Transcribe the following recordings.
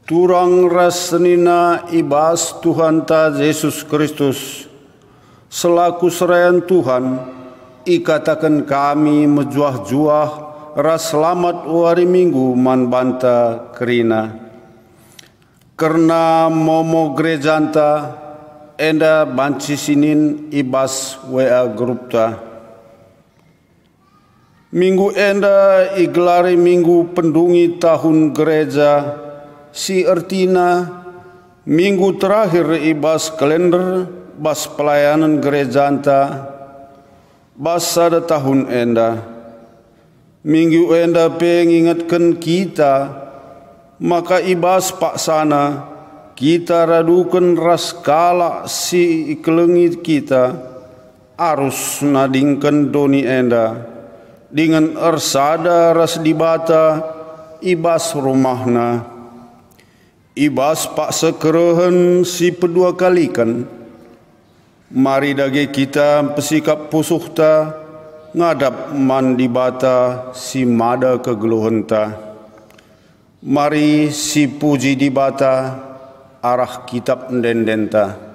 Turang rasnina ibas Tuhan ta Yesus Kristus selaku serayan Tuhan ikatakan kami mejuah-juah ras selamat hari Minggu man banta kerina karena momo gerejanta enda banci sinin ibas WA grup ta minggu enda igelari minggu pendungi tahun gereja si artina minggu terakhir ibas kalender bas pelayanan gereja anta bas sada tahun enda minggu enda pengingatkan kita maka ibas pak sana kita radukan ras kala si iklengi kita arus nadingkan doni enda dengan ersada ras dibata ibas rumahna ibas pak sekerehen si pedua kalikan mari dage kita pesikap pusuhta ngadap mandi bata si mada kegeluhenta mari si puji di bata arah kitab ndendenta.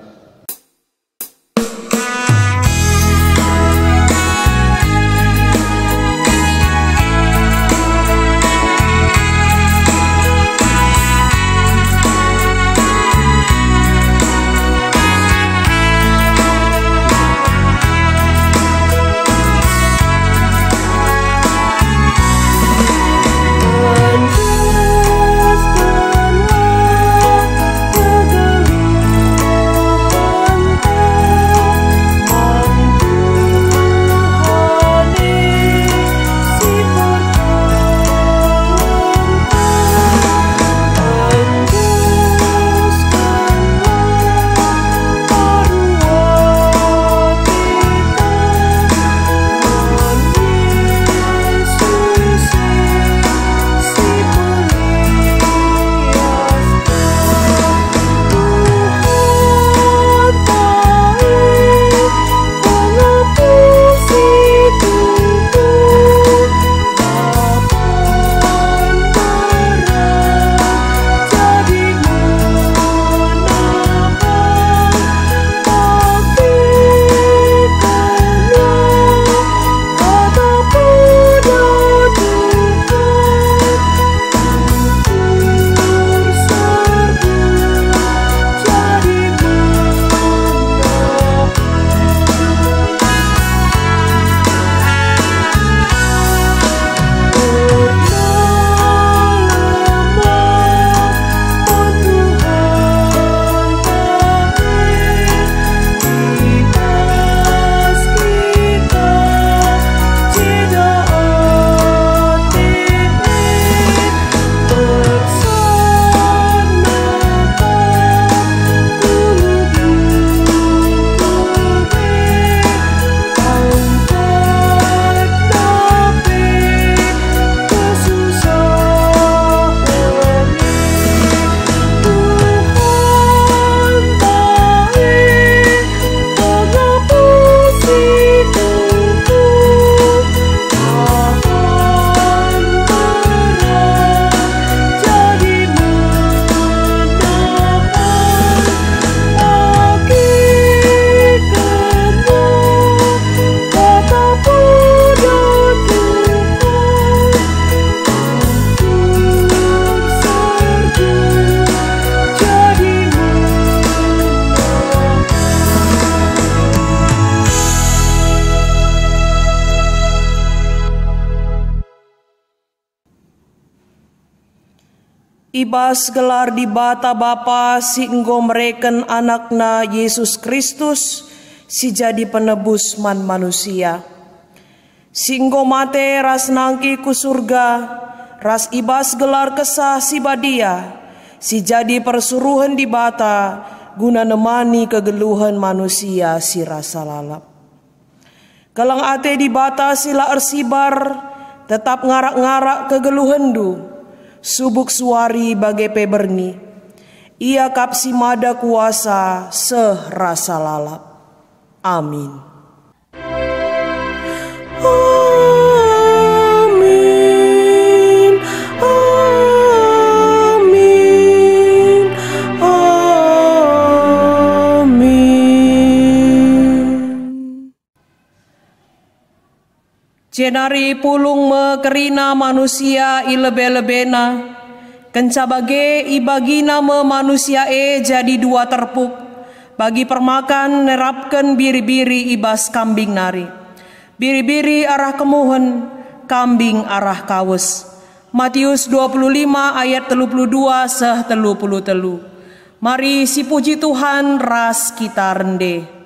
Ibas gelar di bata Bapa si enggo mereken anakna Yesus Kristus si jadi penebus man manusia. Si enggo mate ras nangki ku surga, ras ibas gelar kesah si badia, si jadi persuruhan di bata guna nemani kegeluhan manusia si rasa lalap. Kalang ate di bata sila ersibar, tetap ngarak-ngarak kegeluhendu. Subuk suari bagai peberni, ia kapsi mada kuasa serasa lalap. Amin. Amin. 阿弥。Jenari pulung me kerina manusia ilebe-lebena, kencabage ibagina me manusia jadi dua terpuk, bagi permakan nerapkan biri-biri ibas kambing nari. Biri-biri arah kemuhen, kambing arah kawes. Matius 25 ayat 32 seh 33. Mari si puji Tuhan ras kita rende.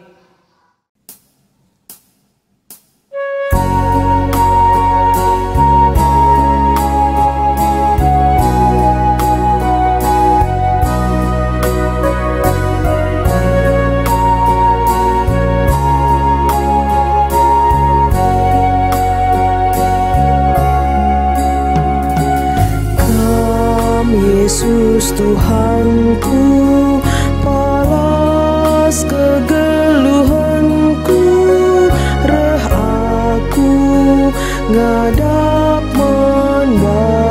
Yesus Tuhanku, palas kegeluhanku, reh aku ngadap membandung.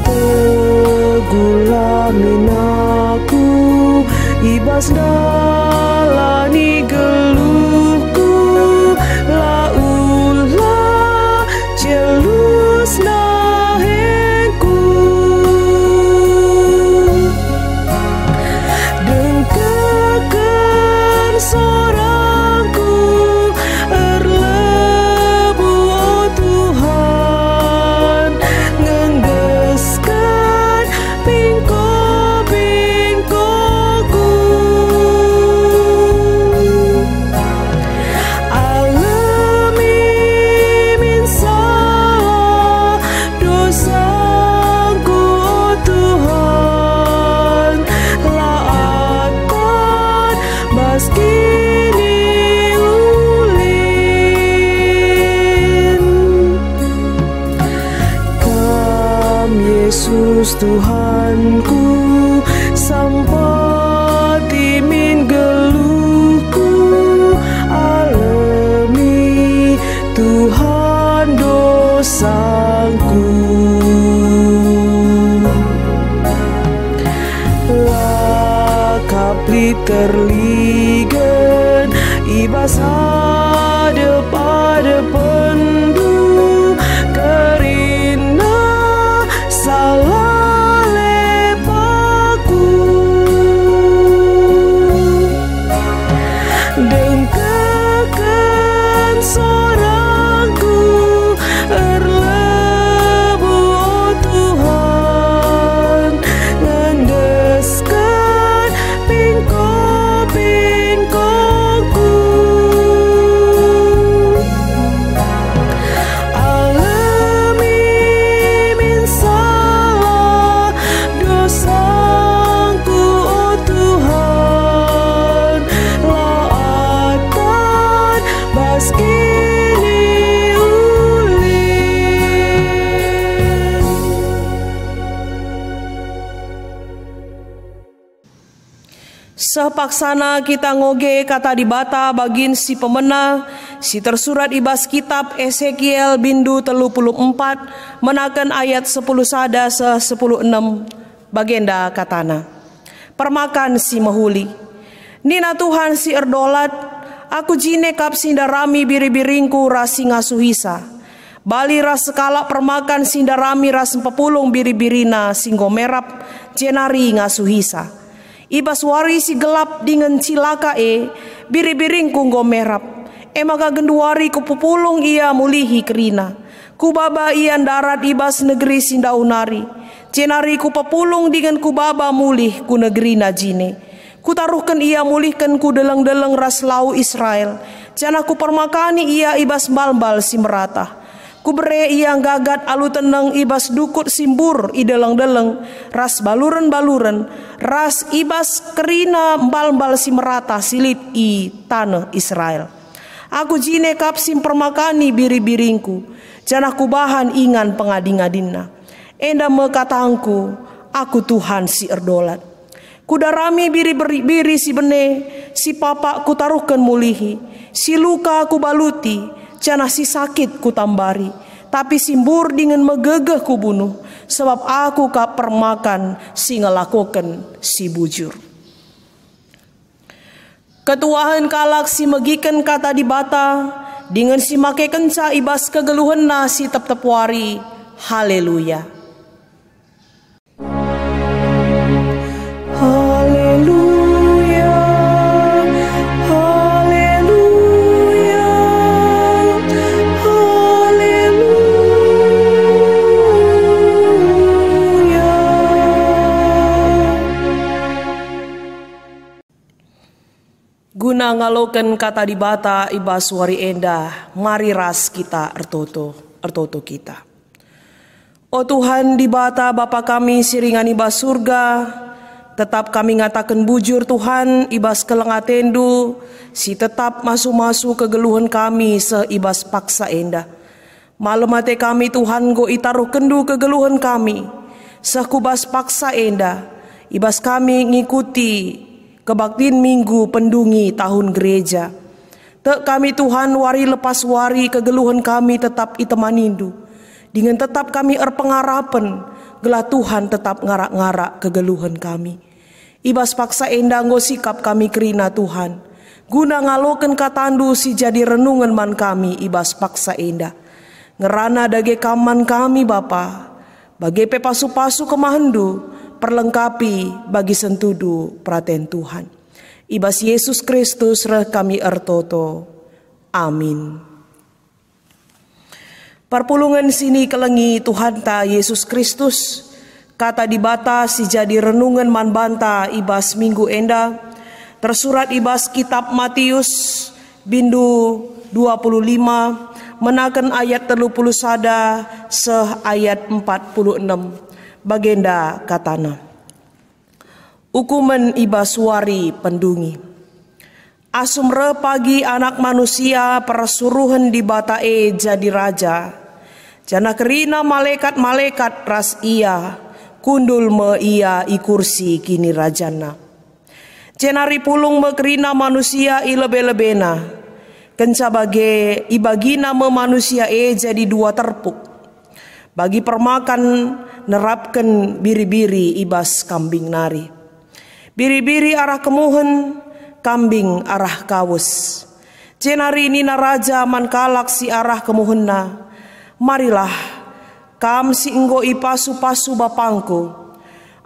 Tegulamin aku, ibas dalani geluhku, laulah jelus nahengku. Dengkekan sorangku, erlebu oh Tuhan, ngendeskan pingko-pingkoku. Yesus Tuhanku, sampati min geluhku, alami Tuhan dosaku. Lakapli terligen, ibas hadep-hadependu, kerina salah lepaku. Dengkekan sorangku, erlebu oh Tuhan, ngendeskan pingko-pingkoku. Sepaksana kita ngoge kata dibata bagin si pemena, si tersurat ibas kitab Ezekiel bindu 34 menaken ayat 10 sada se 10:6 bagenda katana. Permakan si mahuli. Nina Tuhan si erdolat, aku jine kap sindarami biri-biringku rasi ngasuhisa. Bali ras sekala permakan sindarami ras pepulung biri-birina singgo merap jenari ngasuhisa. Ibas wari si gelap dengan cilaka biri-biring ku nggo merap. Maka genduari ku pupulung ia mulihi kerina. Ku baba ian darat ibas negeri sindaunari. Jenari ku pepulung dengan ku baba mulih ku negeri najine. Ku taruhkan ia mulihkan ku deleng-deleng ras lau Israel. Jana ku permakani ia ibas balbal si merata. Ku bere ia gagat alu teneng ibas dukut simbur ideleng-deleng ras baluren-baluren ras ibas kerina mbal-mbal si merata silit i tanah Israel. Aku jine kap sim permakani biri-biringku janah ku bahan ingan pengading-adinna. Enda mekatangku aku Tuhan si erdolat. Kudarami biri-biri si bene si papa ku taruhkan mulihi si luka ku baluti. Janah si sakit ku tambari, tapi simbur dengan megegeh ku bunuh, sebab aku ka permakan si ngelakukan si bujur. Ketuahan kalak si megiken kata di bata, dengan si make kenca ibas kegeluhan na si tep-tep wari. Haleluya. Haleluya, haleluya, haleluya. Guna ngaloken kata di bata ibas wari endah, mari ras kita ertoto kita. O Tuhan di bata Bapa kami siringan ibas surga, tetap kami ngatakan bujur Tuhan ibas kelengatendu, si tetap masu-masu kegeluhan kami seibas paksa endah. Malam hati kami Tuhan go itaruh kendu kegeluhan kami, sekubas paksa endah, ibas kami ngikuti kebaktin minggu pendungi tahun gereja. Tek kami Tuhan wari lepas wari kegeluhan kami tetap itemanindu. Dengan tetap kami erpengarapan, gelah Tuhan tetap ngarak-ngarak kegeluhan kami. Ibas paksa endah nggo sikap kami kerina Tuhan. Guna ngaloken katandu si jadi renungan man kami ibas paksa endah. Ngerana dage kaman kami Bapa, bagi pepasu-pasu kemahendu, perlengkapi bagi sentudu praten Tuhan. Ibas Yesus Kristus reh kami ertoto. Amin. Perpulungan sini kelengi Tuhan ta Yesus Kristus, kata di bata si jadi renungan man banta ibas minggu enda, tersurat ibas kitab Matius bindu 25 menaken ayat 31 seh ayat 46 bagenda katana. Hukuman ibas wari pendungi. Asumre pagi anak manusia persuruhan di batae jadi raja. Jana kerina malaikat-malaikat ras ia, kundul me ia i kursi kini rajana. Jenari pulung me kerina manusia i lebe-lebena. Kenca bage ibagina me manusia jadi dua terpuk. Bagi permakan nerapkan biri-biri ibas kambing nari. Biri-biri arah kemuhen, kambing arah kawus. Jenari nina raja man kalak si arah kemuhenna. Marilah, kam si enggo ipasu-pasu bapangku.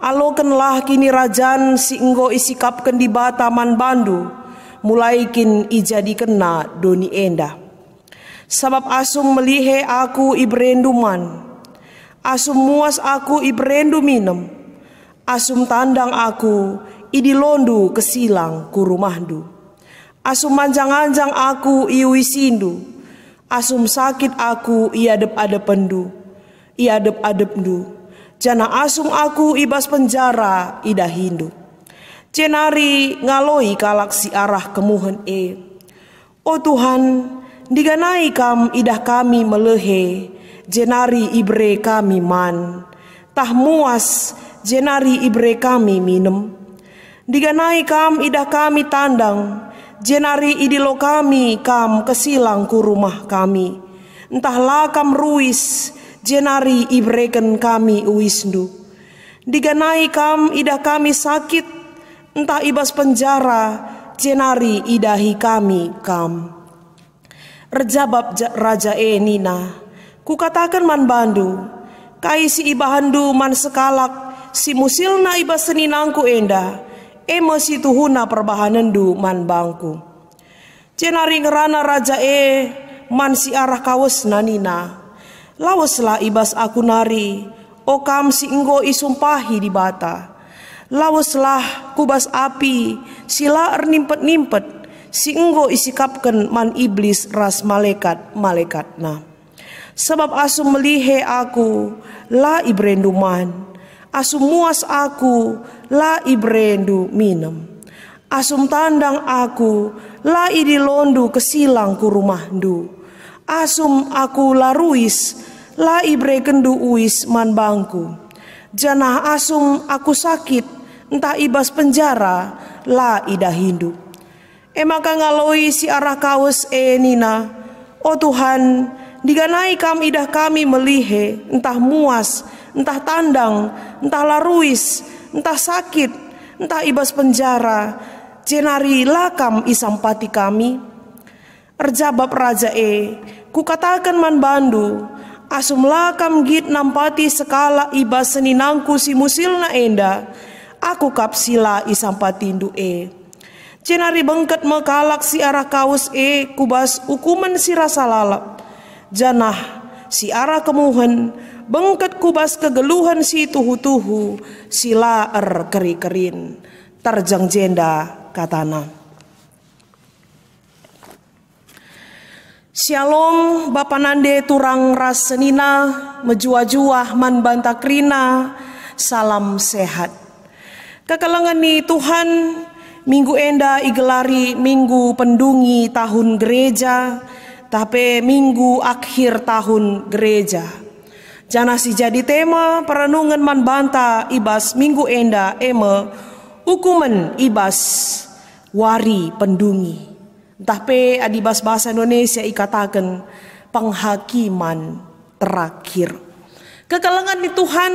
Alokenlah kini rajan si enggo isikapken di bata man bandu. Mulai kin ijadi kena doni endah. Sabab asum melihe aku ibrenduman. Asum muas aku ibrendu minem. Asum tandang aku idilondu kesilang ku rumahdu. Asum manjang-anjang aku iwisindu. Asum sakit aku iadep-adependu. Iadep-adepdu. Jana asum aku ibas penjara idahindu. Cenari ngaloi kalak si arah kemuhen O Tuhan, diganai kam idah kami melehe. Jenari ibre kami man. Tah muas jenari ibre kami minem. Diganai kam idah kami tandang. Jenari idilo kami kam kesilang ku rumah kami. Entahlah kam ruis, jenari ibreken kami uisndu. Diganai kam idah kami sakit, entah ibas penjara, jenari idahi kami kam. Rejabab raja nina, ku katakan man bandu, kai si ibahandu man sekalak, si musilna ibas seninangku enda. Emosi tuhuna perbahanendu man bangku. Cenari ngerana raja man si arah kawes nanina. Laweslah ibas aku nari. O kam si enggo isumpahi di bata. Laweslah kubas api. Sila nimpet-nimpet. Si enggo isikapken man iblis ras malaikat na. Sebab asum melihe aku la ibrendu man. Asum muas aku la ibrendu minem. Asum tandang aku la idilondu kesilang ku rumahdu. Asum aku laruis la ibrekendu uis man bangku. Janah asum aku sakit entah ibas penjara la idahindu. Emaka ngaloi si arah kawes nina. O Tuhan, diganai kam idah kami melihe entah muas, entah tandang, entah laruis, entah sakit, entah ibas penjara. jenari lakam isampati kami. Erjabab raja kukatakan man bandu, asum lakam git nampati sekala iba seninangku si musilna enda, aku kapsila isampatindu jenari bengket mekalak si arah kaus kubas ukuman si rasa lalap. Janah si arah kemuhen bengket kubas kegeluhan si tuhu-tuhu sila keri-kerin terjang jenda katana. Shalom Bapa Nande turang ras senina menjua-juah man bantakrina salam sehat. Kekalangan ni Tuhan minggu enda igelari minggu pendungi tahun gereja tapi minggu akhir tahun gereja. Jana si jadi tema perenungan man banta ibas minggu enda hukuman ibas wari pendungi. Tapi adibas bahasa Indonesia ikatakan penghakiman terakhir. Kekalangan di Tuhan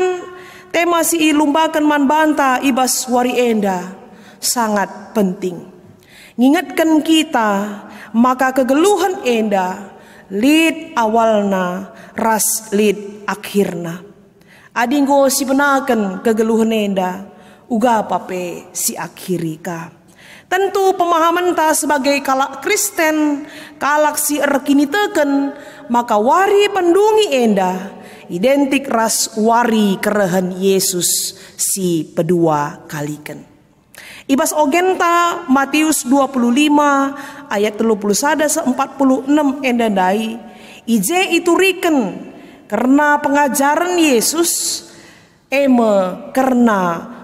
tema si ilumbakan man banta ibas wari enda sangat penting. Ngingatkan kita maka kegeluhan enda lid awalna ras lid akhirna. Adinggo si benakan kegeluhan enda uga pape si akhirika. Tentu pemahaman ta sebagai kalak Kristen, kalak si erkini teken, maka wari pendungi enda identik ras wari kerehan Yesus si pedua kaliken. Ibas ogenta Matius 25 ayat 31-46 enda dai ije ituriken karena pengajaran Yesus karena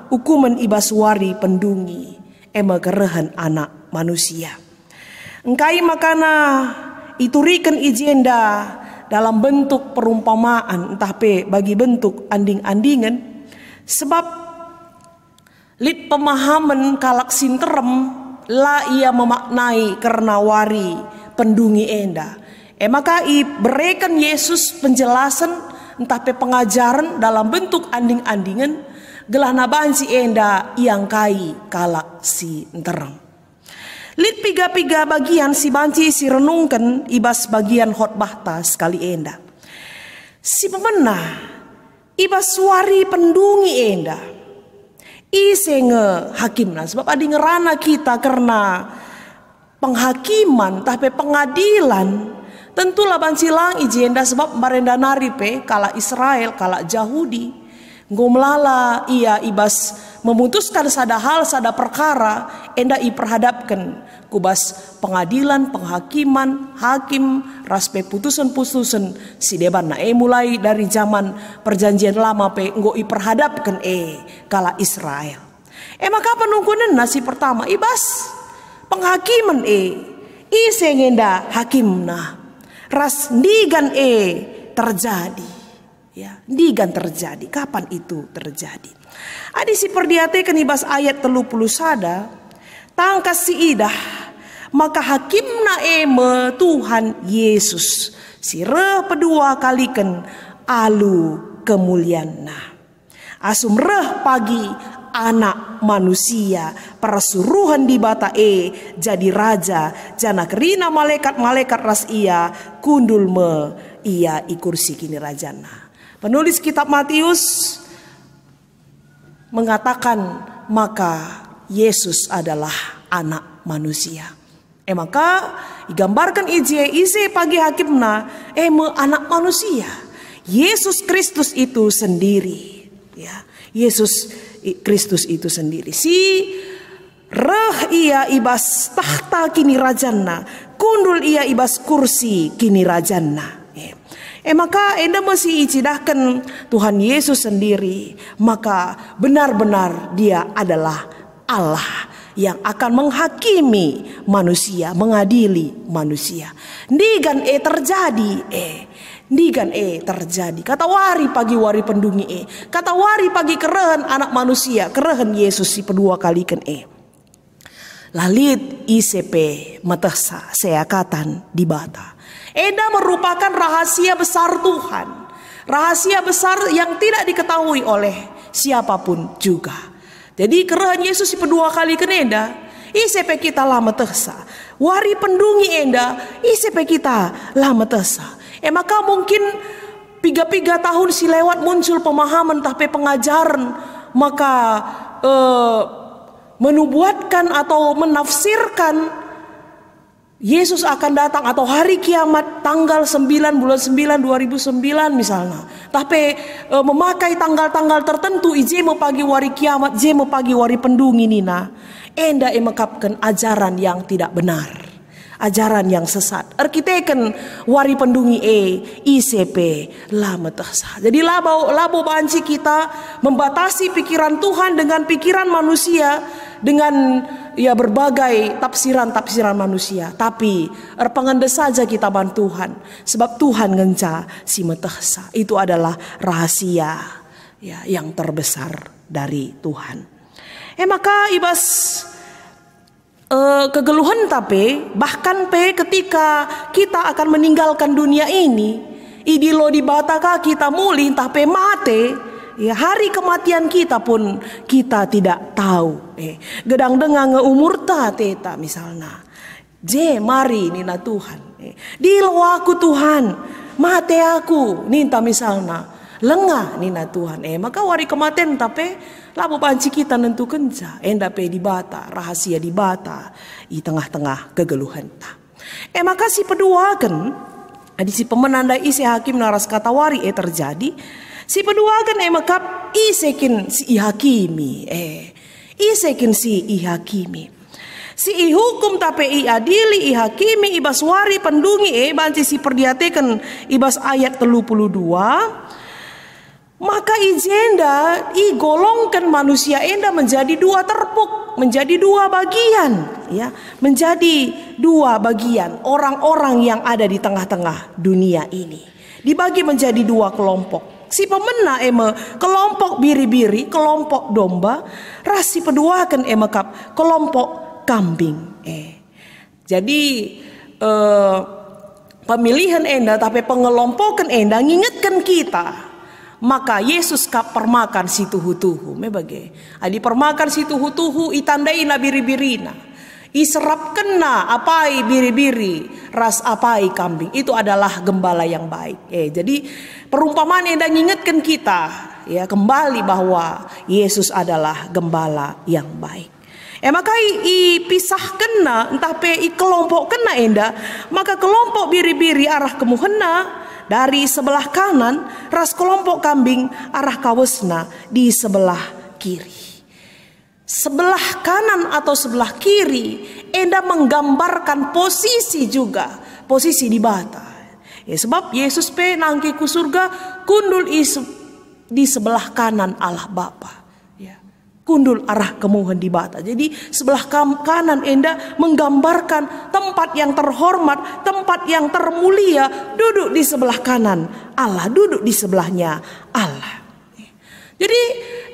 hukuman ibas wari pendungi kerehan anak manusia. Engkai makana iturikan ijenda dalam bentuk perumpamaan entah bagi bentuk anding-andingan sebab lid pemahaman kalak sinterem la ia memaknai karena wari pendungi enda. Maka berikan Yesus penjelasan entah pengajaran dalam bentuk anding-andingan gelah naban si enda yang kai kalak si enterang. Lid piga-piga bagian si banci si renungkan ibas bagian khotbah ta sekali enda. Si pemenah ibas wari pendungi enda. Isenge hakimna sebab adi ngerana kita karena penghakiman tapi pengadilan tentulah bansilang ijenda sebab barenda naripe kala Israel kala Yahudi. Ngomlala ia ibas memutuskan sada hal sada perkara enda iperhadapkan kubas pengadilan penghakiman hakim raspe putusan si deban mulai dari zaman perjanjian lama nggo iperhadapkan kala Israel. Maka penungkunan nasi pertama ibas penghakiman isengenda hakimna ras ndigan terjadi. Ya, digan terjadi. Kapan itu terjadi? Adi si perdiatekan ibas ayat 30 sada tangkas si idah maka hakimna Tuhan Yesus si pedua kaliken alu kemulianna. Asum pagi anak manusia persuruhan di bata jadi raja jana kerina malaikat ras ia kundul ia ikursi kini rajana. Penulis kitab Matius mengatakan maka Yesus adalah anak manusia. Maka digambarkan ise pagi hakimna anak manusia. Yesus Kristus itu sendiri. Ya, Yesus Kristus itu sendiri. Si ia ibas tahta kini rajana, kundul ia ibas kursi kini rajana. Maka enda mesti icidahkan Tuhan Yesus sendiri. Maka benar-benar dia adalah Allah yang akan menghakimi manusia, mengadili manusia. Ndigan terjadi ndigan terjadi. Kata wari pagi wari pendungi kata wari pagi kerehan anak manusia, kerehan Yesus si kedua kalikan lalit ICP metesa seakatan di bata. Eda merupakan rahasia besar Tuhan. Rahasia besar yang tidak diketahui oleh siapapun juga. Jadi kerehan Yesus si kedua kali keneda ICP kita lama tesa. Wari pendungi enda ICP kita lama tesa. Maka mungkin 3 tahun si lewat muncul pemahaman tapi pengajaran, maka menubuatkan atau menafsirkan Yesus akan datang atau hari kiamat tanggal 9 bulan 9 2009 misalnya. Tapi memakai tanggal-tanggal tertentu ijemo pagi wari kiamat, jemo pagi wari pendungi nina. Enda emekapkan ajaran yang tidak benar, ajaran yang sesat. Arkiteken wari pendungi ICP lama tesa. Jadi labo banci kita membatasi pikiran Tuhan dengan pikiran manusia, dengan berbagai tafsiran manusia. Tapi erpangende saja kita bantu Tuhan, sebab Tuhan ngenca si metehsa. Itu adalah rahasia yang terbesar dari Tuhan. Maka ibas kegeluhan tapi bahkan ketika kita akan meninggalkan dunia ini, idilo di bataka kita mulih tapi mate. Hari kematian kita pun kita tidak tahu. Gedang dengang umur teta misalnya. Mari nina Tuhan. Dilo aku Tuhan, mate aku ninta misalnya. Lengah nina Tuhan. Maka wari kematian tapi labu panci kita nentu kenca. Enda di bata, rahasia di bata, di tengah-tengah kegeluhan ta. Maka si peduakan, di si pemenandai isi hakim naras kata wari terjadi. Si peduakan makap isekin si ihakimi, isekin si ihakimi. Si ihukum tapi iadili ihakimi ibas wari pendungi banci si perdiatekan ibas ayat 32. Maka ijenda igolongkan manusia enda menjadi 2 terpuk, menjadi 2 bagian, menjadi 2 bagian orang-orang yang ada di tengah-tengah dunia ini. Dibagi menjadi 2 kelompok. Si pemena kelompok biri-biri, kelompok domba, rasi peduakan kap kelompok kambing. Jadi pemilihan enda tapi pengelompokan enda ngingetkan kita. Maka Yesus kap permakan si tuhu-tuhu. Mebagai. Adi permakan si tuhu-tuhu itandai na biri-birina. Iserap kena apai biri-biri, ras apai kambing. Itu adalah gembala yang baik. Jadi perumpamaan yang mengingatkan kita kembali bahwa Yesus adalah gembala yang baik. Maka ipisah kena entah kelompok kena enda, maka kelompok biri-biri arah kemuhena dari sebelah kanan, ras kelompok kambing arah kawesna di sebelah kiri. Sebelah kanan atau sebelah kiri enda menggambarkan posisi juga, posisi di bata. Sebab Yesus nangki ku surga kundul di sebelah kanan Allah Bapa. Kundul arah kemuhan di bata. Jadi sebelah kanan enda menggambarkan tempat yang terhormat, tempat yang termulia, duduk di sebelah kanan Allah, duduk di sebelahnya Allah. Jadi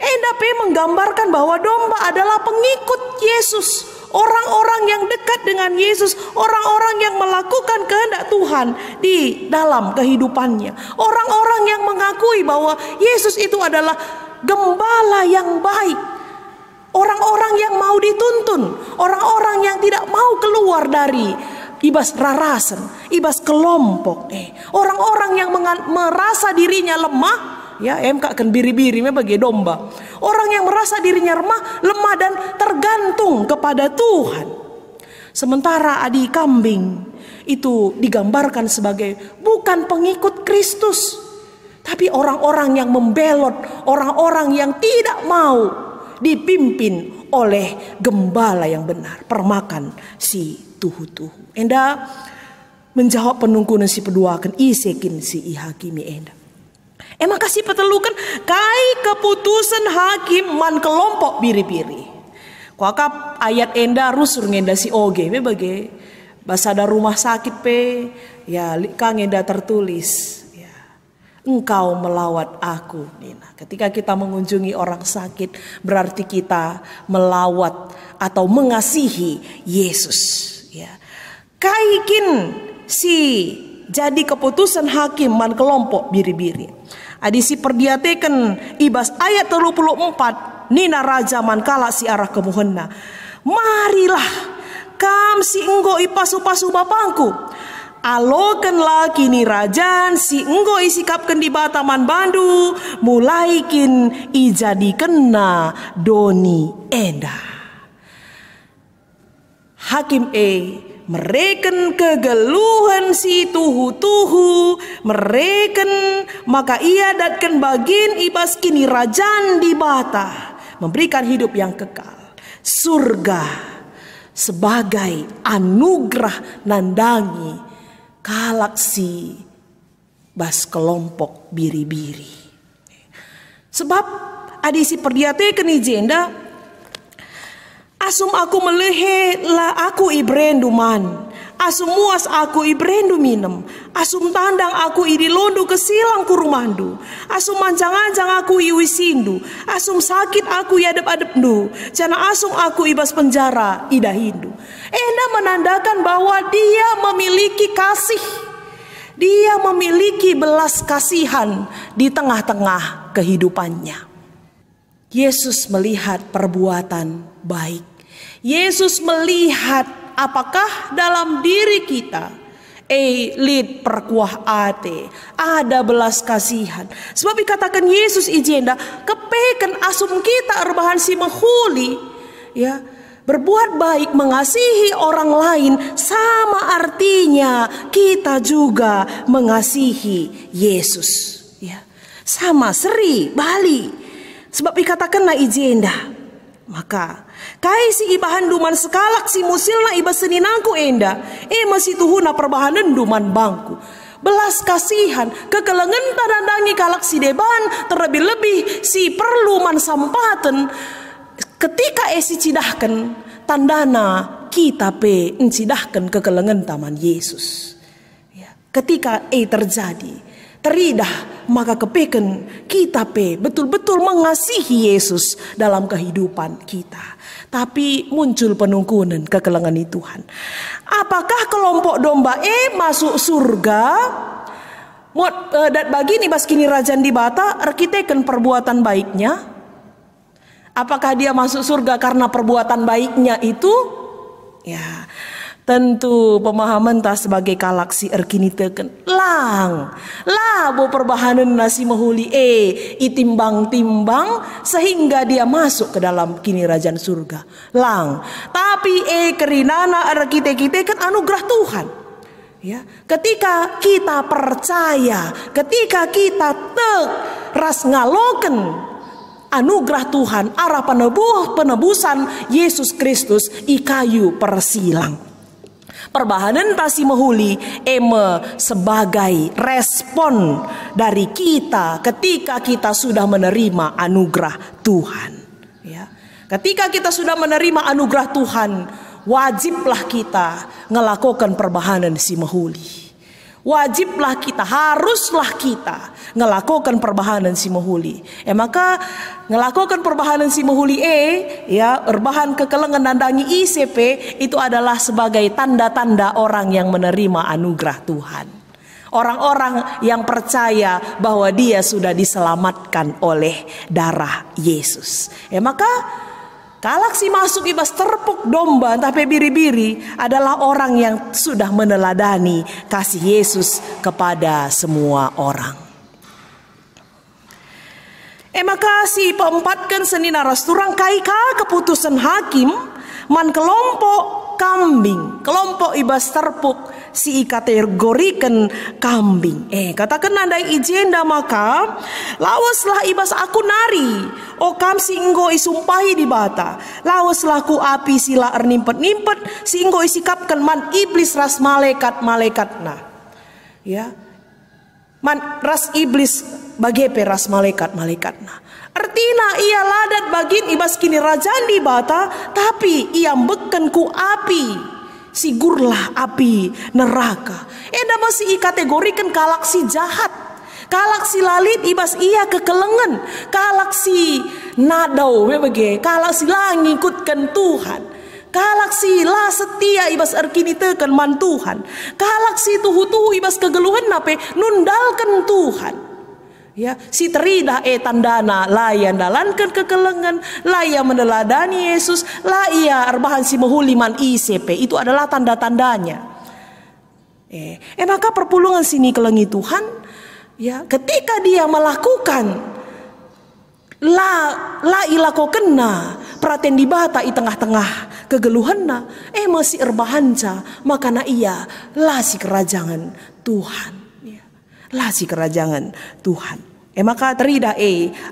enda menggambarkan bahwa domba adalah pengikut Yesus, orang-orang yang dekat dengan Yesus, orang-orang yang melakukan kehendak Tuhan di dalam kehidupannya, orang-orang yang mengakui bahwa Yesus itu adalah gembala yang baik, orang-orang yang mau dituntun, orang-orang yang tidak mau keluar dari ibas rarasan, ibas kelompok, orang-orang yang merasa dirinya lemah. Kan biri-biri bagi domba. Orang yang merasa dirinya lemah dan tergantung kepada Tuhan. Sementara adi kambing itu digambarkan sebagai bukan pengikut Kristus, tapi orang-orang yang membelot, orang-orang yang tidak mau dipimpin oleh gembala yang benar, permakan si tuhu-tuhu. Enda menjawab penungkunan si peduakan isekin si ihakimi enda. Makasih petelukan kai keputusan hakim man kelompok biri-biri. Kuakap ayat enda rusur ngenda si oge bagai bahasa ada rumah sakit kang enda tertulis engkau melawat aku. Ketika kita mengunjungi orang sakit berarti kita melawat atau mengasihi Yesus. Kaikin si jadi keputusan hakim man kelompok biri-biri. Adisi perdiatekan ibas ayat 34 nina raja man kala si arah kemuhenna. Marilah kam si enggo ipasu-pasu bapangku. Alokenlah kini rajan si enggo isikapkan di Bataman Bandu, mulai kin ijadi kena doni enda. Hakim mereken kegeluhan si tuhu-tuhu, mereken maka ia datkan bagin ibas kini rajan di Bata, memberikan hidup yang kekal. Surga sebagai anugerah nandangi galaksi bas kelompok biri-biri. Sebab adisi perdiate keni jenda asum aku melehe lah aku ibrendu man, asum muas aku ibrendu minem, asum tandang aku idi londo ke silang kurumandu, asum manjang-anjang aku iwisindu, asum sakit aku yadep-adep ndu, jana asum aku ibas penjara ida hindu. Enda menandakan bahwa dia memiliki kasih, dia memiliki belas kasihan di tengah-tengah kehidupannya. Yesus melihat perbuatan baik. Yesus melihat apakah dalam diri kita lid perkuah ate, ada belas kasihan. Sebab dikatakan Yesus ijenda kepeken asum kita rebahan si menghuli, ya, berbuat baik, mengasihi orang lain, sama artinya kita juga mengasihi Yesus, ya. Sama seri bali. Sebab dikatakan na ijenda, maka kai si ibahan duman sekalak si musilna iba seninangku enda, masih tuhuna perbahanan duman bangku. Belas kasihan, kekelengan tandangi kalak si deban, terlebih-lebih si perlu man sampaten. Ketika esi cidahkan tandana kita encidahkan kekelengan taman Yesus, ya. Ketika terjadi teridah, maka kepeken kita betul-betul mengasihi Yesus dalam kehidupan kita. Tapi muncul penungkunan kekelengan Tuhan. Apakah kelompok domba masuk surga? Dat bagi nih bas kini rajan di Bata arkiteken perbuatan baiknya. Apakah dia masuk surga karena perbuatan baiknya itu? Ya, tentu pemahaman tak sebagai galaksi erkini teken lang bo perbahanan nasi mahuli itimbang-timbang sehingga dia masuk ke dalam kini rajan surga lang. Tapi kerinana kita kan anugerah Tuhan, ya. Ketika kita percaya, ketika kita ras ngaloken anugerah Tuhan, arah penebusan Yesus Kristus i kayu persilang. Perbahanan tasi mahuli sebagai respon dari kita ketika kita sudah menerima anugerah Tuhan, ya. Ketika kita sudah menerima anugerah Tuhan, wajiblah kita ngelakukan perbahanan si mahuli. Wajiblah kita, haruslah kita ngelakukan perbahanan si mahuli. Maka ngelakukan perbahanan si mahuli ya, erbahan kekelengan nandangi ICP itu adalah sebagai tanda-tanda orang yang menerima anugerah Tuhan. Orang-orang yang percaya bahwa dia sudah diselamatkan oleh darah Yesus. Maka galaksi masuk ibas terpuk domba tapi biri-biri adalah orang yang sudah meneladani kasih Yesus kepada semua orang. Maka si peempatkan seni naras turang kaika keputusan hakim man kelompok kambing, kelompok ibas terpuk si kategorikan kambing. Katakan nandai ijenda maka lawaslah ibas aku nari, kam singgo isumpahi di Bata, lawaslah ku api sila ernimpet-nimpet singgo isikapkan man iblis ras malaikat-malaikatna, ya. Man ras iblis bagepe ras malaikat-malaikatna. Artina ia ladat bagin ibas kini rajan di Bata, tapi ia beken ku api, sigurlah api neraka. Masih ikategorikan galaksi jahat, galaksi lalit ibas ia kekelengan, galaksi nadau galaksi lah ngikutkan Tuhan, galaksi lah setia ibas erkini teken man Tuhan, galaksi tuhu-tuhu ibas kegeluhan nape nundalkan Tuhan. Ya, si terida tandana layan dalankan kekelengan, laya meneladani Yesus, laya arbahan si mehuliman ICP, itu adalah tanda-tandanya. Maka perpulungan sini kelengi Tuhan, ya, ketika dia melakukan la ilako kena praten dibata i tengah-tengah kegeluhanna, masih erbahanca, makana ia lasi kerajaan Tuhan. Lasi kerajaan Tuhan. Maka terida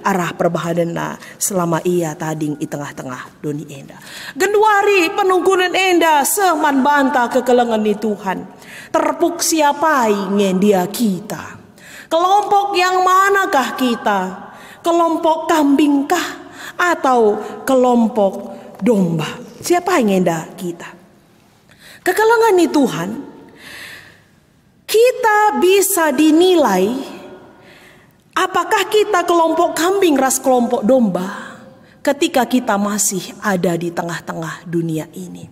arah perbahadanna selama ia tading i tengah-tengah doni enda. Genduari penunggunan enda seman banta kekelengan ni Tuhan. Terpuk siapai ngendia kita. Kelompok yang manakah kita? Kelompok kambingkah atau kelompok domba? Siapa yang ngenda kita? Kekelengan ni Tuhan, kita bisa dinilai apakah kita kelompok kambing ras kelompok domba ketika kita masih ada di tengah-tengah dunia ini.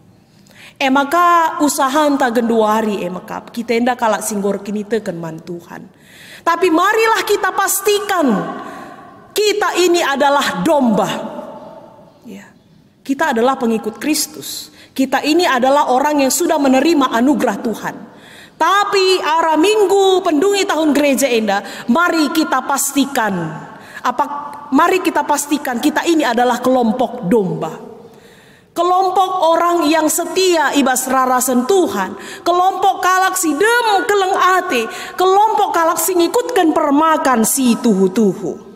Maka usahan tak genduari maka kita hendak kalak singgor kini teken man Tuhan. Tapi marilah kita pastikan kita ini adalah domba. Ya. Kita adalah pengikut Kristus. Kita ini adalah orang yang sudah menerima anugerah Tuhan. Tapi arah minggu pendungi tahun gereja enda, mari kita pastikan kita ini adalah kelompok domba. Kelompok orang yang setia ibas rarasan Tuhan. Kelompok kalak si dem keleng ate. Kelompok kalak si ngikutkan permakan si tuhu-tuhu.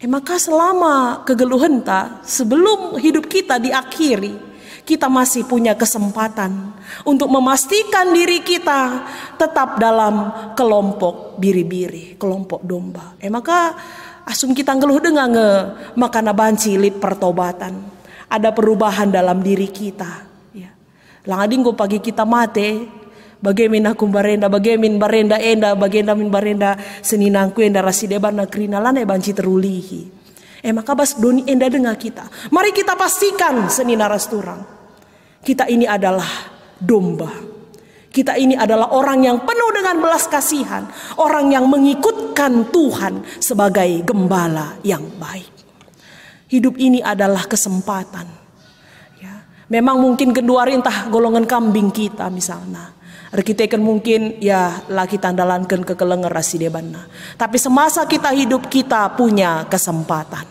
Maka selama kegeluhan sebelum hidup kita diakhiri, kita masih punya kesempatan untuk memastikan diri kita tetap dalam kelompok biri-biri, kelompok domba. Maka asum kita ngeluh dengan makana banci lit pertobatan. Ada perubahan dalam diri kita. Ya. Langading pagi kita mate, bagaimana aku barenda, bagaimana barenda enda, bagaimana min barenda seninangku enda rasi deban na krinalan banci terulihi. Maka bas doni enda dengan kita. Mari kita pastikan senina rasturang. Kita ini adalah domba. Kita ini adalah orang yang penuh dengan belas kasihan. Orang yang mengikutkan Tuhan sebagai gembala yang baik. Hidup ini adalah kesempatan. Ya. Memang mungkin kedua entah golongan kambing kita misalnya. Kita kan mungkin ya laki tandalankan kekelengan rasi debanna. Tapi semasa kita hidup kita punya kesempatan.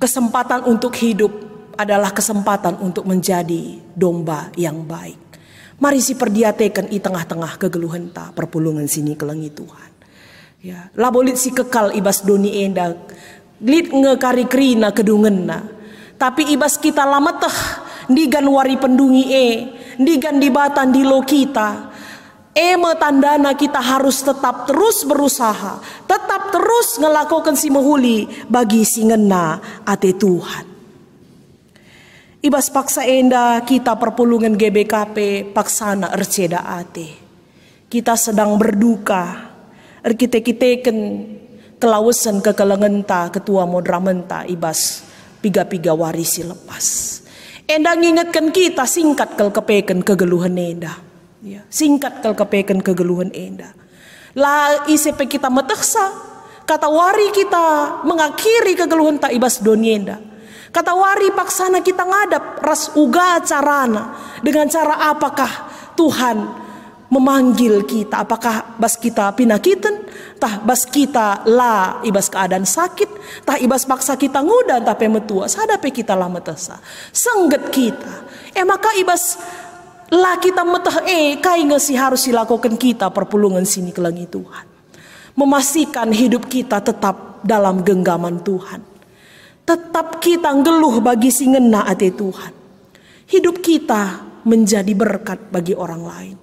Kesempatan untuk hidup adalah kesempatan untuk menjadi domba yang baik. Mari si perdiatekan i tengah-tengah kegeluhan ta perpulungan sini kelengi Tuhan. Ya, labolit si kekal ibas doni enda, lit ngekari krina kedungenna. Tapi ibas kita lameteh ndigan wari pendungi ndigan dibatan di lo kita. Tandana kita harus tetap terus berusaha, tetap terus ngelakukan si mehuli bagi si ngena ate Tuhan. Ibas paksa enda kita perpulungan GBKP paksana erceda ate. Kita sedang berduka. Kita kelawasan kekelengan ta ketua modramenta ibas piga-piga warisi lepas. Enda ngingetkan kita singkat kelkepeken kegeluhan enda. Ya, singkat kelkepeken kegeluhan enda. La ICP kita meteksa. Kata wari kita mengakhiri kegeluhan ta ibas donienda. Kata wari paksana kita ngadap ras uga carana. Dengan cara apakah Tuhan memanggil kita? Apakah bas kita pinakiten? Tah bas kita la ibas keadaan sakit? Tah ibas paksa kita ngudan tapi metua. Sadape kita la metesa. Sengget kita. Maka ibas la kita meteh kai ngesi harus dilakukan kita perpulungan sini kelengi Tuhan. Memastikan hidup kita tetap dalam genggaman Tuhan. Tetap kita ngeluh bagi si ngena ate Tuhan. Hidup kita menjadi berkat bagi orang lain.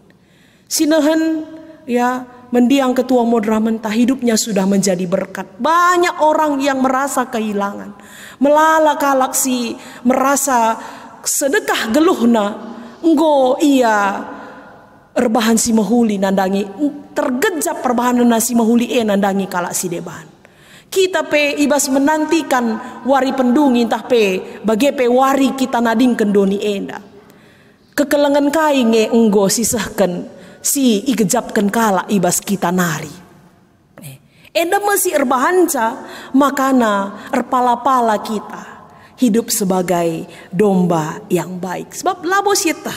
Sinehen ya mendiang ketua modramenta hidupnya sudah menjadi berkat. Banyak orang yang merasa kehilangan. Melala kalaksi merasa sedekah geluhna. Enggo iya erbahan si mahuli nandangi tergejap perbahanan si mahuli nandangi kalak si deban. Kita pe ibas menantikan wari pendungi entah pe bagi pe wari kita nading kendoni enda. Kekelengan kai nge enggo sisahkan si igejapkan kalak ibas kita nari. Enda masih erbahanca, makana erpala-pala kita hidup sebagai domba yang baik. Sebab labos yeta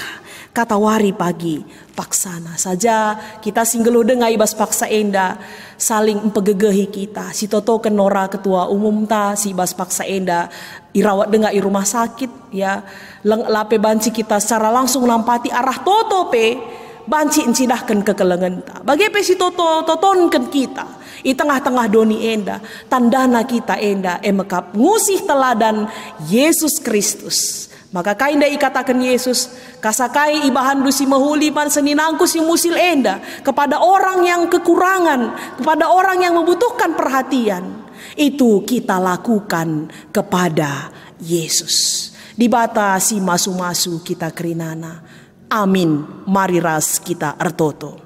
kata wari pagi paksana saja kita singgelo dengai bas paksa enda saling empegegehi kita. Si Toto Kenora ketua umum ta si bas paksa enda irawat dengai rumah sakit ya. Lape banci kita secara langsung nampati arah Toto pe banci encidahkan kekelengan ta. Bagi pe si Toto totonkan kita i tengah-tengah doni enda tandana kita enda emekap ngusih teladan Yesus Kristus. Maka kainda ikatakan Yesus kasakai ibahan dusi mahuli pan seninangku si musil enda kepada orang yang kekurangan, kepada orang yang membutuhkan perhatian. Itu kita lakukan kepada Yesus. Dibatasi masu-masu kita kerinana. Amin. Mari ras kita ertoto.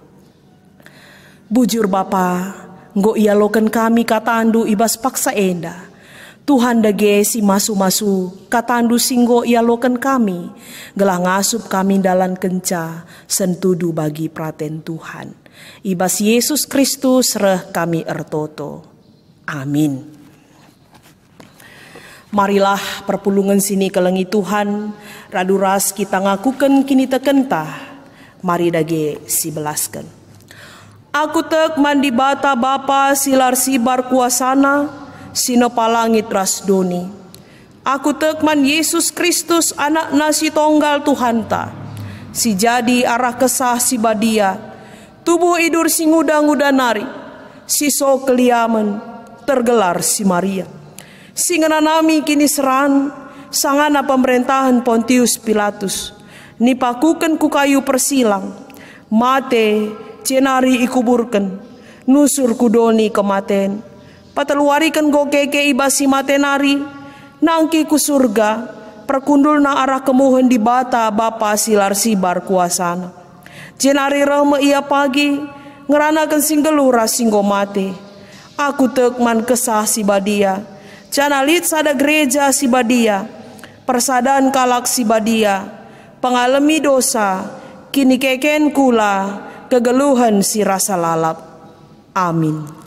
Bujur Bapa, nggo ialokan kami katandu ibas paksa enda. Tuhan dage si masu-masu katandu singgo ialokan kami. Gelah ngasup kami dalam kenca sentudu bagi praten Tuhan. Ibas Yesus Kristus reh kami ertoto. Amin. Marilah perpulungan sini kelengi Tuhan. Raduras kita ngakuken kini tekentah. Mari dage si belaskan. Aku tek mandi bata Bapa silar sibar kuasana. Sino palangit rasdoni. Aku tekman Yesus Kristus anak nasi tonggal Tuhanta. Si jadi arah kesah si badia. Tubuh idur si nguda-nguda nari. Si so keliaman tergelar si Maria. Si ngenanami kini seran. Sangana pemerintahan Pontius Pilatus. Nipakuken ku kayu persilang. Mate cenari ikuburken. Nusur kudoni kematen. Pateluarikan go keke ibasi matenari nangki ku surga perkundul na arah kemuhen di bata Bapa silar sibar kuasana jenari rame ia pagi ngeranakan singgelura singgo mate aku tekman kesah si badia canalit sada gereja si badia persadaan kalak si badia pengalami dosa kini keken kula kegeluhan si rasa lalap. Amin.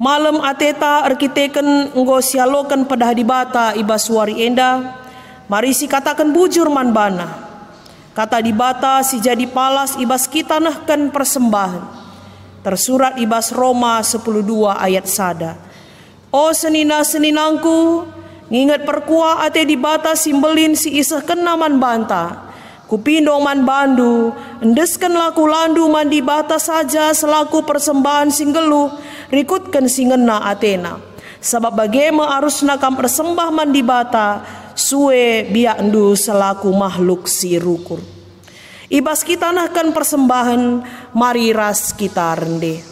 Malam ateta arkiteken nggo sialokan pada hadibata ibas wari enda. Mari si katakan bujur man bana. Kata dibata si jadi palas ibas kita nahkan persembahan. Tersurat ibas Roma 10:2 ayat sada. O senina-seninangku, ngingat perkua ate dibata simbelin si isah kenaman banta. Kupindo man bandu, endeskan laku landu man dibata saja selaku persembahan singgelu, rikutkan singena Athena. Sebab bagema arus nakam persembah man dibata, suwe biak endu selaku makhluk si rukur. Ibas kita nahkan persembahan, mari ras kita rende.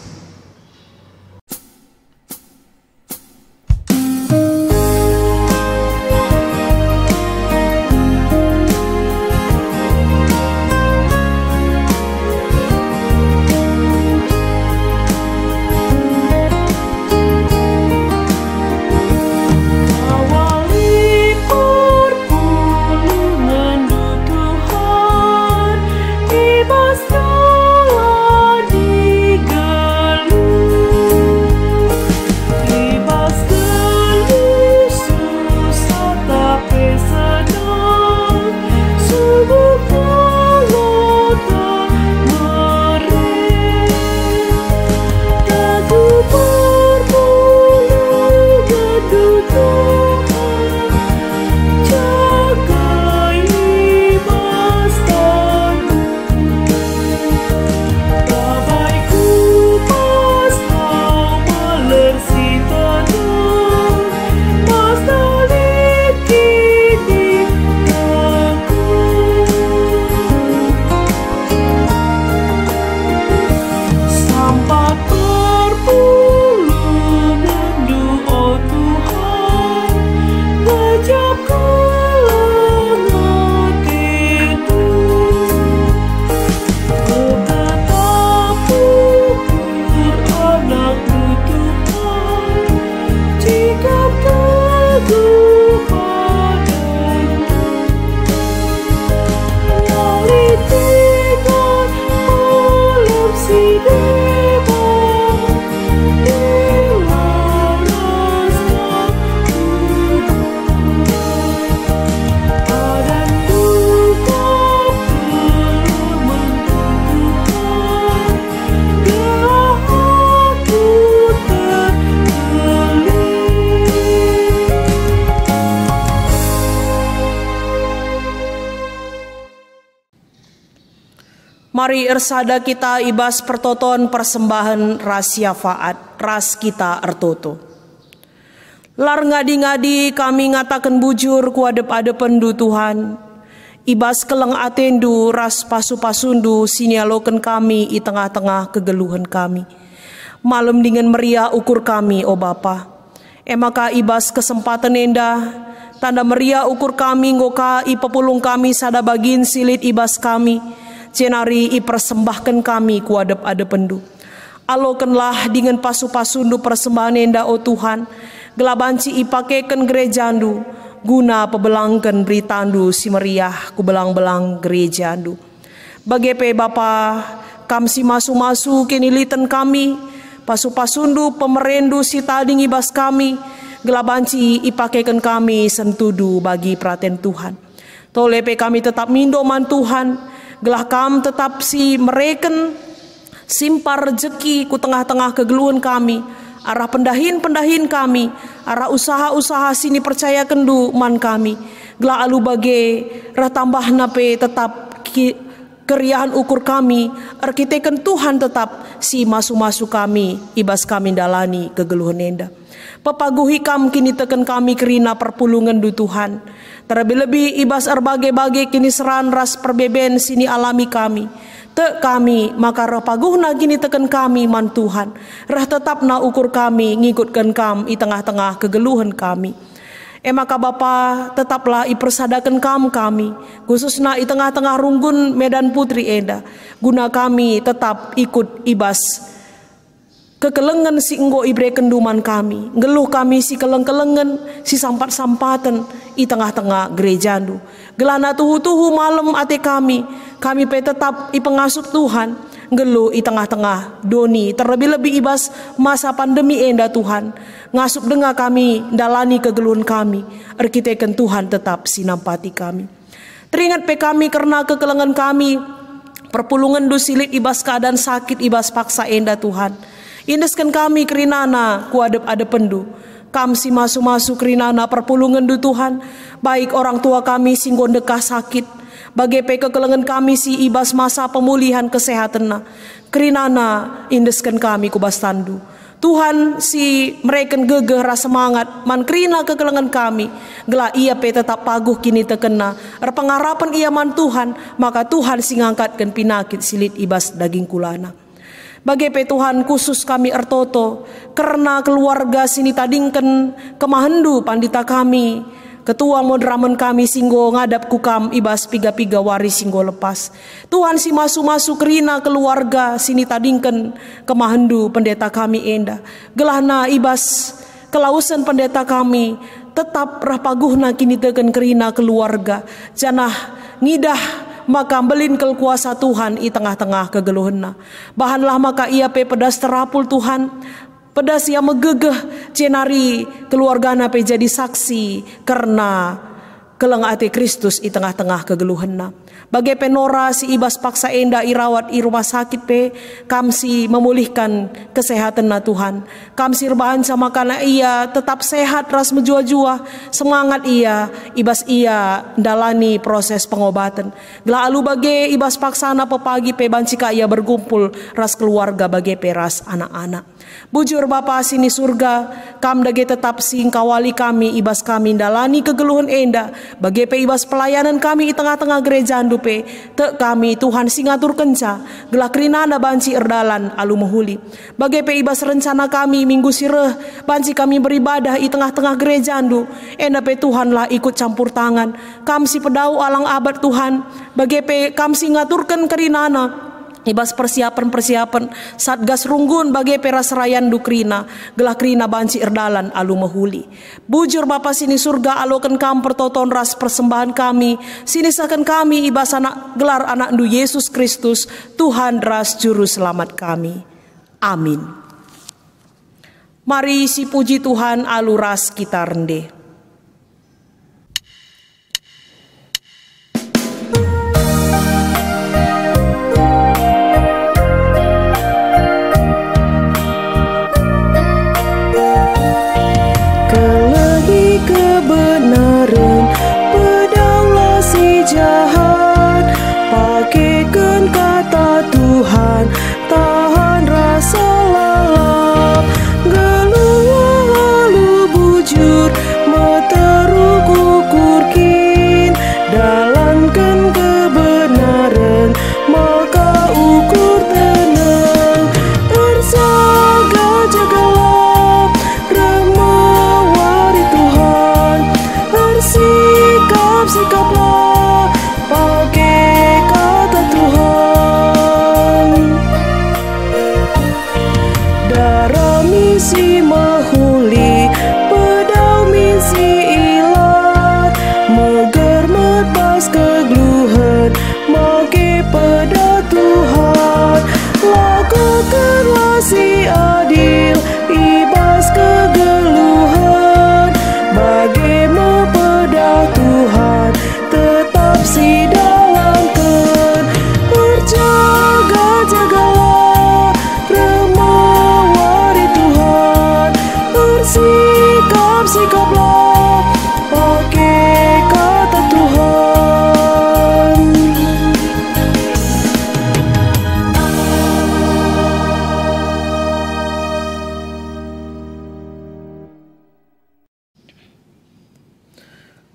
Masalah digelar Mari ersada kita ibas pertoton persembahan ras syafaat, ras kita ertoto. Lar ngadi-ngadi kami ngatakan bujur kuadep-adepen du Tuhan. Ibas keleng atendu ras pasu-pasundu sinialoken kami i tengah-tengah kegeluhan kami. Malam dengan meriah ukur kami, o Bapa. Emaka ibas kesempatan enda, tanda meriah ukur kami ngoka i pepulung kami sada bagin silit ibas kami. Cenari i persembahkan kami kuadep-adependu. Alokenlah dengan pasu-pasundu persembahan enda, o Tuhan. Gelabanci ipakekan gerejandu guna pebelangkan beritandu si meriah ku belang-belang gerejandu. Bagepe Bapa kam si masu-masu kenilitan kami pasu-pasundu pemerendu si tading ibas kami gelabanci ipakekan kami sentudu bagi praten Tuhan. Tolepe kami tetap mindoman Tuhan gelah kam tetap si mereken simpar rezeki ku tengah-tengah kegeluhan kami. Arah pendahin-pendahin kami, arah usaha-usaha sini percaya kendu man kami. Gela alu bage rah tambah nape tetap keriahan ukur kami, arkiteken Tuhan tetap si masu-masu kami, ibas kami dalani kegeluhan enda. Pepaguhi kam kini teken kami kerina perpulungan du Tuhan. Terlebih-lebih ibas erbage-bage kini seran ras perbeben sini alami kami. Te kami maka rah paguhna gini teken kami man Tuhan. Rah tetap na ukur kami ngikutkan kam i tengah-tengah kegeluhan kami. Maka Bapa tetaplah i persadakan kami khususna i tengah-tengah runggun Medan Putri enda. Guna kami tetap ikut ibas kekelengan si enggo ibre kenduman kami. Ngeluh kami si keleng-kelengan si sampat-sampatan i tengah-tengah gerejandu. Gelana tuhu-tuhu malam ate kami pe tetap i pengasup Tuhan. Ngeluh i tengah-tengah doni terlebih-lebih ibas masa pandemi enda Tuhan. Ngasup dengar kami dalani kegeluhan kami. Arkiteken Tuhan tetap sinampati kami. Teringat pe kami karena kekelengan kami. Perpulungan du silit ibas keadaan sakit ibas paksa enda Tuhan. Indeskan kami kerinana kuadep-adependu. Kam si masu-masu kerinana perpulungan du Tuhan. Baik orang tua kami singgon dekah sakit. Bagepe kekelengan kami si ibas masa pemulihan kesehatan na. Kerinana indeskan kami kubastandu. Tuhan si mereka gegeh rasa semangat man kerina kekelengan kami. Gela ia pe tetap paguh kini tekena. Pengarapan ia man Tuhan. Maka Tuhan si ngangkatkan pinakit silit ibas daging kulana. Bagepe Tuhan khusus kami ertoto karena keluarga sini tadingken kemahendu pandita kami. Ketua modramen kami singgo ngadap kukam ibas piga-piga waris singgo lepas. Tuhan si masu-masu kerina keluarga sini tadingken kemahendu pendeta kami enda. Gelahna ibas kelausan pendeta kami tetap rapaguhna kini teken kerina keluarga. Janah ngidah maka belin kel kuasa Tuhan i tengah-tengah kegeluhna. Bahanlah maka ia pe pedas terapul Tuhan. Pedas yang megegeh cenari keluarga nape jadi saksi karena keleng ate Kristus i tengah-tengah kegeluhanna. Bagai penora si ibas paksa enda irawat i rumah sakit pe kamsi memulihkan kesehatan na Tuhan. Kamsi rebahan sama karena ia tetap sehat ras menjua-jua semangat ia ibas ia dalani proses pengobatan. Gela alu bagai ibas paksana pepagi pe bancika ia berkumpul ras keluarga bagai pe ras anak-anak. Bujur Bapa sini surga, kam dage tetap sing kawali kami ibas kami dalani kegeluhan enda, bage pe ibas pelayanan kami di tengah-tengah gereja andupe, te kami Tuhan singatur kenca, gelak rinana banci erdalan alu mahuli, bage pe ibas rencana kami minggu sireh, banci kami beribadah di tengah-tengah gereja andu, enda pe Tuhan lah ikut campur tangan, kam si pedau alang abad Tuhan, bage pe kam singaturkan kerinana. Ibas persiapan satgas runggun bagai peras rayan dukrina gelah krina banci erdalan alu mahuli. Bujur Bapa sini surga alokan kam pertoton ras persembahan kami sini sakan kami ibas anak gelar anak du Yesus Kristus Tuhan ras juru selamat kami. Amin. Mari si puji Tuhan alu ras kita rende. Kebenaran pedanglah si jahat, pakaikan kata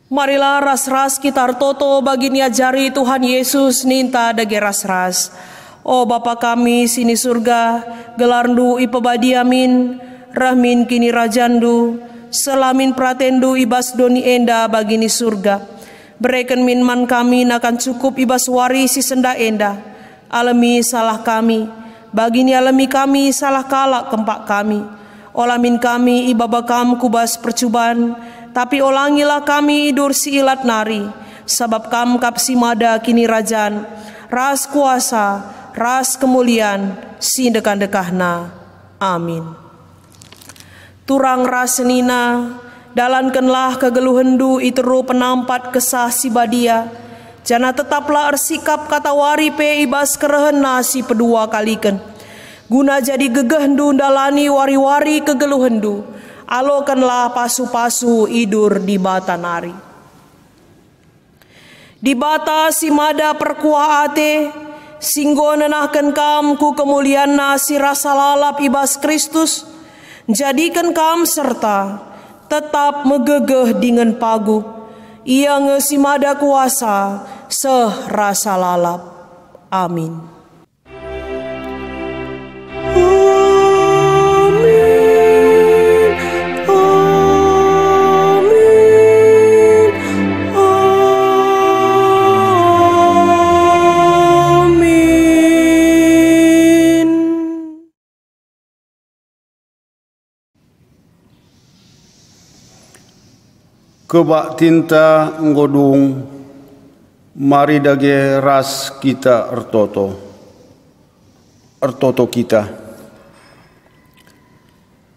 Marilah ras-ras kita toto bagi niajari Tuhan Yesus ninta dage ras-ras. O Bapa kami sini surga, gelarndu ipebadi amin, rahmin kini rajandu, selamin pratendu ibas doni enda bagini surga. Bereken minman kami nakan cukup ibas wari si senda enda, alami salah kami, bagini alami kami salah kalak kempak kami. Olamin kami ibabakam kubas percubaan, tapi olangilah kami idur si ilat nari, sabab kam kapsi mada kini rajan, ras kuasa, ras kemuliaan, si dekan-dekahna. Amin. Turang rasenina, dalankanlah kegeluhendu iteru penampat kesah si badia, jana tetaplah ersikap kata wari pe ibas kerehena si pedua kaliken. Guna jadi gegehendu dalani wari-wari kegeluhendu, alokanlah pasu-pasu idur di bata nari. Di bata si mada perkuah ate, singgo nenahkan kam ku kemuliaan si rasa lalap ibas Kristus, jadikan kam serta tetap megegeh dengan pagu, ia ngesi mada kuasa seh rasa lalap. Amin. Kebak tinta nggodung, mari dage ras kita ertoto kita.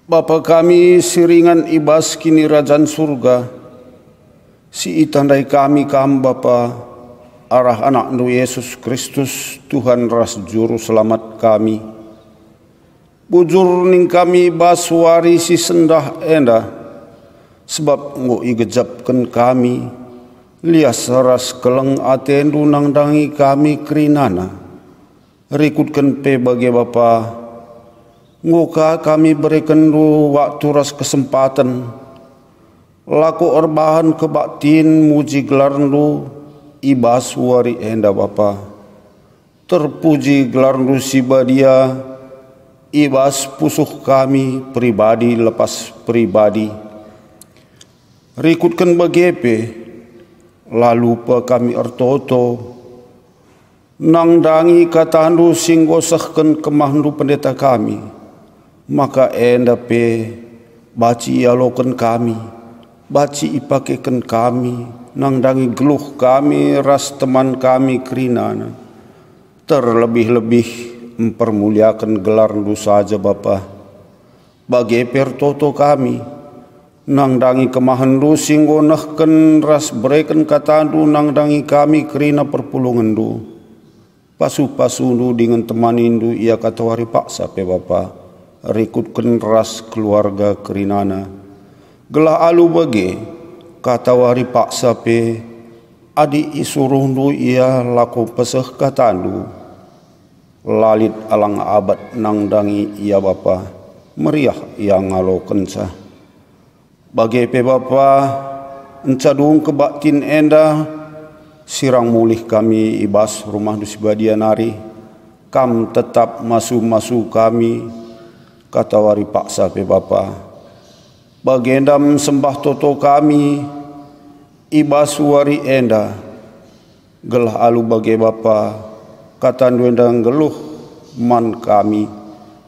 Bapa kami siringan ibas kini rajan surga, si itandai kami kam Bapa, arah anak nu Yesus Kristus Tuhan ras juru selamat kami. Bujur ning kami baswari si sendah enda, sebab ngo igejapkan kami, lias ras keleng atendu nang dangi kami kerinana. Rikutkan pe bagi Bapa, ngoka kami berikan lu waktu ras kesempatan, laku orbahan kebaktin muji gelar lu ibas wari enda Bapa. Terpuji gelar lu si badia, ibas pusuh kami pribadi lepas pribadi. Rikutkan bagepe, lalu pa kami ertoto, nang dangi katandu singgosahkan kemahnu pendeta kami, maka enda pe baci ialokan kami, baci ipakekan kami, nang dangi geluh kami ras teman kami kerinana, terlebih-lebih mempermuliakan gelar lu saja Bapa. Bagi pertoto kami, nang dangi kemahandu singgo nahken ras bereken katandu nang dangi kami kerina perpulungandu. Pasu-pasundu dengan temanindu ia katawari paksa pe Bapa. Rikutkan ras keluarga kerinana. Gelah alu bagi katawari paksa pe adi isuruhndu ia laku peseh katandu. Lalit alang abad nang dangi ia Bapa. Meriah ia ngalo kensa. Bagi pe Bapa, encadung kebaktin enda, sirang mulih kami ibas rumah dusibadia nari, kam tetap masu-masu kami, katawari paksa pe Bapa. Bagendam sembah toto kami, ibas wari enda, gelah alu bagi Bapa, katandu endang geluh man kami,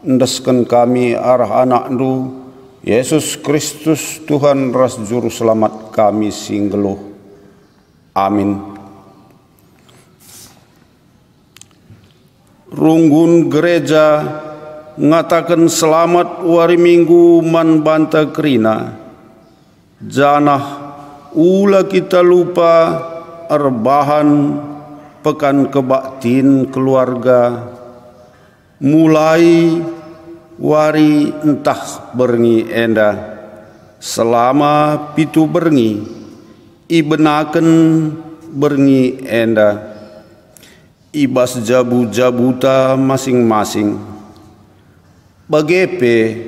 endeskan kami arah anak ndu, Yesus Kristus Tuhan ras juru selamat kami singgeluh. Amin. Runggun gereja ngatakan selamat wari minggu man banta kerina. Janah ula kita lupa erbahan pekan kebaktin keluarga. Mulai wari entah berngi enda selama pitu berngi ibenaken berngi enda ibas jabu-jabuta masing-masing. Bagepe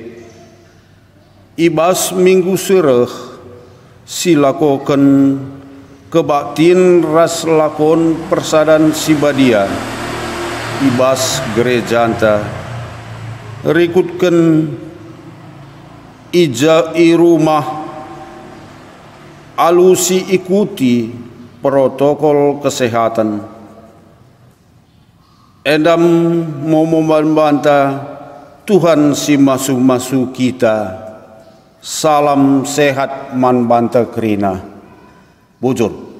ibas minggu sereh silakoken kebaktin ras lakon persadan sibadia ibas gereja anta rikutken ija irumah alusi ikuti protokol kesehatan edam mau membanta Tuhan si masu-masu kita salam sehat man banta kerina bujur.